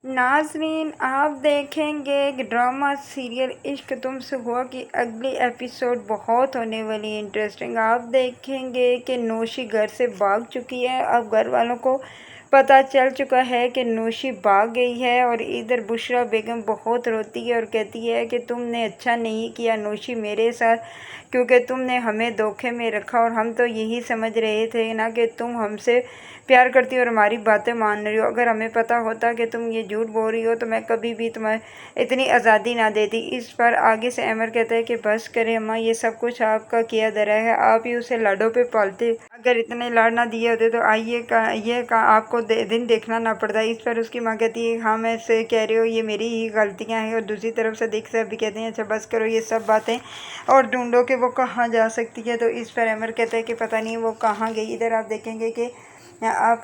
नाज़रीन, आप देखेंगे ड्रामा सीरियल इश्क तुमसे हुआ कि अगली एपिसोड बहुत होने वाली है इंटरेस्टिंग। आप देखेंगे कि नौशी घर से भाग चुकी है। अब घर वालों को पता चल चुका है कि नौशी भाग गई है और इधर बुशरा बेगम बहुत रोती है और कहती है कि तुमने अच्छा नहीं किया नौशी मेरे साथ, क्योंकि तुमने हमें धोखे में रखा और हम तो यही समझ रहे थे ना कि तुम हमसे प्यार करती हो और हमारी बातें मान रही हो। अगर हमें पता होता कि तुम ये झूठ बोल रही हो तो मैं कभी भी तुम्हें इतनी आज़ादी ना देती। इस पर आगे से अमर कहता है कि बस करें अम्मा, ये सब कुछ आपका किया धरा है, आप ही उसे लाडों पे पालते। अगर इतने लाड ना दिए होते तो ये का आपको दिन देखना ना पड़ता। इस पर उसकी माँ कहती है हाँ मैं से कह रही हूँ, ये मेरी ही गलतियाँ हैं। और दूसरी तरफ से देख से अभी कहते हैं अच्छा बस करो ये सब बातें और ढूंढो कि वो कहाँ जा सकती है। तो इस पर अमर कहता है कि पता नहीं वो कहाँ गई। इधर आप देखेंगे कि आप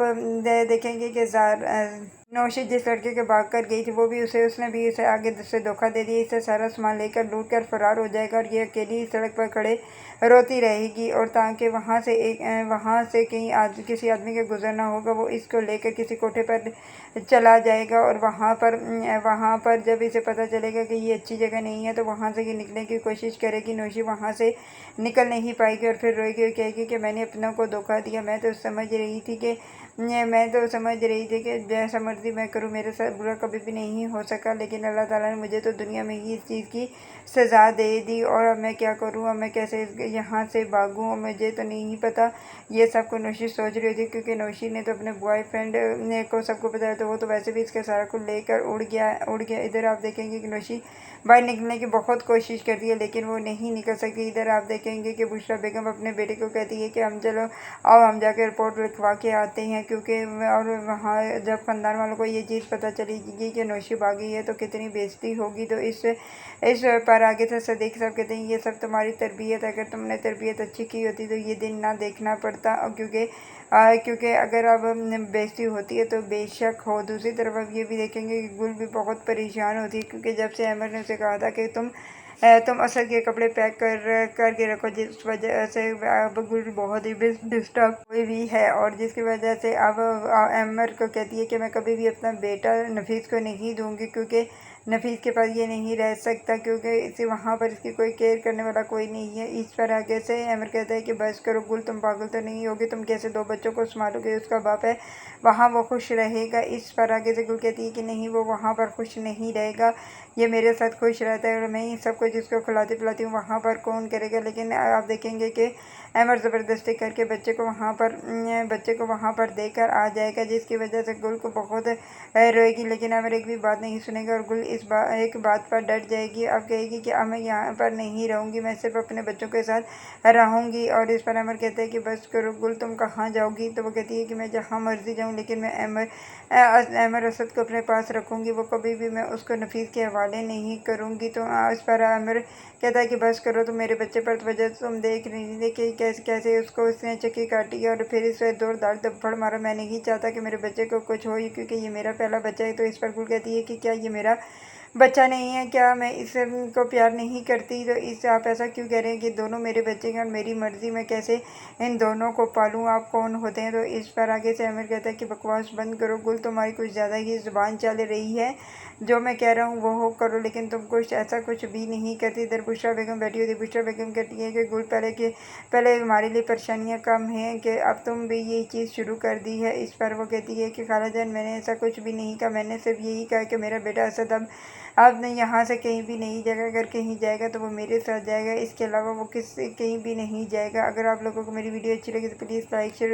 देखेंगे कि नौशी जिस लड़के के भाग कर गई थी वो भी उसने भी उसे आगे से धोखा दे दिया। इससे सारा सामान लेकर लूट कर फरार हो जाएगा और ये अकेली सड़क पर खड़े रोती रहेगी और ताकि वहाँ से कहीं किसी आदमी के गुजरना होगा वो इसको लेकर किसी कोठे पर चला जाएगा और वहाँ पर जब इसे पता चलेगा कि ये अच्छी जगह नहीं है तो वहाँ से ये निकलने की कोशिश करेगी। नौशी वहाँ से निकल नहीं पाएगी और फिर रोएगी और कहेगी कि मैंने अपनों को धोखा दिया। मैं तो समझ रही थी कि जैसा मर्जी मैं करूँ मेरे साथ बुरा कभी भी नहीं हो सका, लेकिन अल्लाह ताला ने मुझे तो दुनिया में ही इस चीज़ की सज़ा दे दी और अब मैं क्या करूँ, अब मैं कैसे यहाँ से भागूँ। और मुझे तो नहीं पता। ये सब को नौशी सोच रही थी क्योंकि नौशी ने तो अपने बॉयफ्रेंड ने को सबको बताया तो वो तो वैसे भी इसके सारा को लेकर उड़ गया। इधर आप देखेंगे कि नौशी बाहर निकलने की बहुत कोशिश करती है लेकिन वो नहीं निकल सकती। इधर आप देखेंगे कि बुशरा बेगम अपने बेटे को कहती है कि हम चलो आओ हम जाकर रिपोर्ट लिखवा के आते हैं, क्योंकि और वहाँ जब ख़ानदान वालों को ये चीज़ पता चलेगी कि नौशी भागी है तो कितनी बेइज्जती होगी। तो इस पर आगे से सदीक साहब कहते हैं ये सब तुम्हारी तरबियत, अगर तुमने तरबियत अच्छी की होती तो ये दिन ना देखना पड़ता। और क्योंकि अगर अब बेइज्जती होती है तो बेशक हो। दूसरी तरफ अब ये भी देखेंगे कि गुल भी बहुत परेशान होती है क्योंकि जब से अमर ने उसे कहा था कि तुम असद के कपड़े पैक करके रखो, जिस वजह से अब गुल बहुत ही डिस्टर्ब हुई भी है और जिसकी वजह से अब अमर को कहती है कि मैं कभी भी अपना बेटा नफीस को नहीं दूंगी क्योंकि नफीस के पास ये नहीं रह सकता, क्योंकि इसे वहाँ पर इसकी कोई केयर करने वाला कोई नहीं है। इस पर आगे से अमर कहता है कि बस करो गुल, तुम पागल तो नहीं होगी, तुम कैसे दो बच्चों को संभालोगे, उसका बाप है वहाँ वो खुश रहेगा। इस पर आगे से गुल कहती है कि नहीं वो वहाँ पर खुश नहीं रहेगा, ये मेरे साथ खुश रहता है और मैं ही सब कुछ इसको खिलाती पिलाती हूँ, वहाँ पर कौन करेगा। लेकिन आप देखेंगे कि अमर ज़बरदस्ती करके बच्चे को वहाँ पर देकर आ जाएगा, जिसकी वजह से गुल को बहुत रोएगी। लेकिन अमर एक भी बात नहीं सुनेगा और गुल एक बात पर डट जाएगी। अब कहेगी कि अब मैं यहाँ पर नहीं रहूँगी, मैं सिर्फ अपने बच्चों के साथ रहूँगी। और इस पर अमर कहता है कि बस करो गुल, तुम कहाँ जाओगी। तो वो कहती है कि मैं जहाँ मर्जी जाऊँ, लेकिन मैं अमर असद को अपने पास रखूँगी, वो कभी भी मैं उसको नफीस के हवाले नहीं करूँगी। तो इस पर अमर कहता है कि बस करो, तो मेरे बच्चे पर वजह तुम देख रही थी कि कैसे कैसे उसको उसने चक्की काटी और फिर इसे जोरदार थप्पड़ मारा। मैं नहीं चाहता कि मेरे बच्चे को कुछ हो क्योंकि ये मेरा पहला बच्चा है। तो इस पर गुल कहती है कि क्या ये मेरा बच्चा नहीं है, क्या मैं को प्यार नहीं करती। तो इससे आप ऐसा क्यों कह रहे हैं कि दोनों मेरे बच्चे हैं और मेरी मर्ज़ी मैं कैसे इन दोनों को पालूँ, आप कौन होते हैं। तो इस पर आगे से अमर कहता है कि बकवास बंद करो गुल, तुम्हारी कुछ ज़्यादा ही ज़ुबान चल रही है, जो मैं कह रहा हूँ वो हो करो, लेकिन तुम कुछ भी नहीं करती। इधर बुशरा बेगम बैठी होती, बुशरा बेगम कहती है कि गुल पहले हमारे लिए परेशानियाँ कम हैं कि अब तुम भी यही चीज़ शुरू कर दी है। इस पर वो कहती है कि खाला जान मैंने ऐसा कुछ भी नहीं कहा, मैंने सिर्फ यही कहा कि मेरा बेटा असद अब नहीं यहाँ से कहीं भी नहीं जाएगा, अगर कहीं जाएगा तो वो मेरे साथ जाएगा, इसके अलावा वो कहीं भी नहीं जाएगा। अगर आप लोगों को मेरी वीडियो अच्छी लगी तो प्लीज़ लाइक शेयर